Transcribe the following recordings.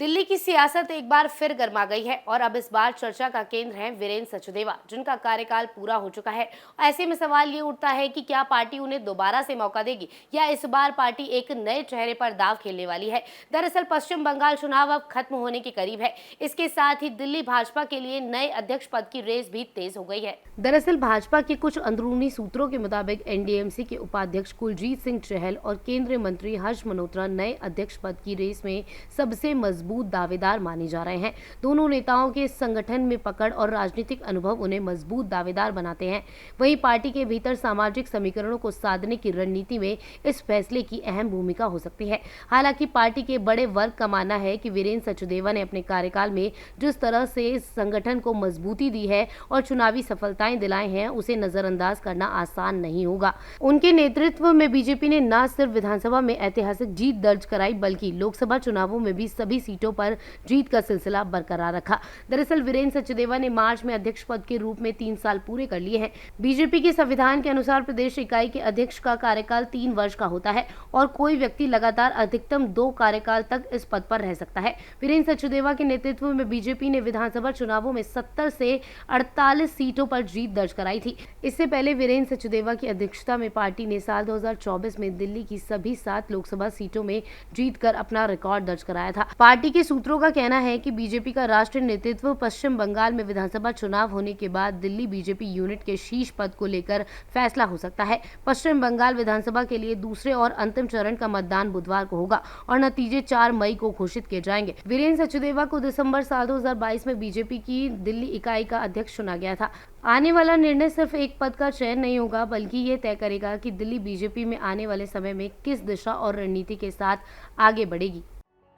दिल्ली की सियासत एक बार फिर गर्मा गई है और अब इस बार चर्चा का केंद्र है वीरेंद्र सचदेवा, जिनका कार्यकाल पूरा हो चुका है। ऐसे में सवाल ये उठता है कि क्या पार्टी उन्हें दोबारा से मौका देगी या इस बार पार्टी एक नए चेहरे पर दाव खेलने वाली है। दरअसल पश्चिम बंगाल चुनाव अब खत्म होने के करीब है। इसके साथ ही दिल्ली भाजपा के लिए नए अध्यक्ष पद की रेस भी तेज हो गई है। दरअसल भाजपा के कुछ अंदरूनी सूत्रों के मुताबिक एनडीएमसी के उपाध्यक्ष कुलजीत सिंह चहल और केंद्रीय मंत्री हर्ष मल्होत्रा नए अध्यक्ष पद की रेस में सबसे मजबूत दावेदार माने जा रहे हैं। दोनों नेताओं के संगठन में पकड़ और राजनीतिक अनुभव उन्हें मजबूत दावेदार बनाते हैं। वहीं पार्टी के भीतर सामाजिक समीकरणों को साधने की रणनीति में इस फैसले की अहम भूमिका हो सकती है। हालांकि पार्टी के बड़े वर्ग का मानना है कि वीरेंद्र सचदेवा ने अपने कार्यकाल में जिस तरह से इस संगठन को मजबूती दी है और चुनावी सफलताएं दिलाई हैं, उसे नजरअंदाज करना आसान नहीं होगा। उनके नेतृत्व में बीजेपी ने न सिर्फ विधानसभा में ऐतिहासिक जीत दर्ज कराई, बल्कि लोकसभा चुनावों में भी सभी सीटों पर जीत का सिलसिला बरकरार रखा। दरअसल वीरेंद्र सचदेवा ने मार्च में अध्यक्ष पद के रूप में 3 साल पूरे कर लिए हैं। बीजेपी के संविधान के अनुसार प्रदेश इकाई के अध्यक्ष का कार्यकाल 3 वर्ष का होता है और कोई व्यक्ति लगातार अधिकतम 2 कार्यकाल तक इस पद पर रह सकता है। वीरेंद्र सचदेवा के नेतृत्व में बीजेपी ने विधानसभा चुनावों में 70 से 48 सीटों पर जीत दर्ज कराई थी। इससे पहले वीरेंद्र सचदेवा की अध्यक्षता में पार्टी ने साल 2024 में दिल्ली की सभी 7 लोकसभा सीटों में जीतकर अपना रिकॉर्ड दर्ज कराया था। पार्टी के सूत्रों का कहना है कि बीजेपी का राष्ट्रीय नेतृत्व पश्चिम बंगाल में विधानसभा चुनाव होने के बाद दिल्ली बीजेपी यूनिट के शीर्ष पद को लेकर फैसला हो सकता है। पश्चिम बंगाल विधानसभा के लिए दूसरे और अंतिम चरण का मतदान बुधवार को होगा और नतीजे 4 मई को घोषित किए जाएंगे। वीरेंद्र सचदेवा को दिसंबर साल 2022 में बीजेपी की दिल्ली इकाई का अध्यक्ष चुना गया था। आने वाला निर्णय सिर्फ एक पद का चयन नहीं होगा, बल्कि ये तय करेगा कि दिल्ली बीजेपी में आने वाले समय में किस दिशा और रणनीति के साथ आगे बढ़ेगी।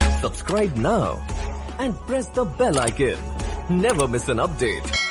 Subscribe now and press the bell icon. Never miss an update.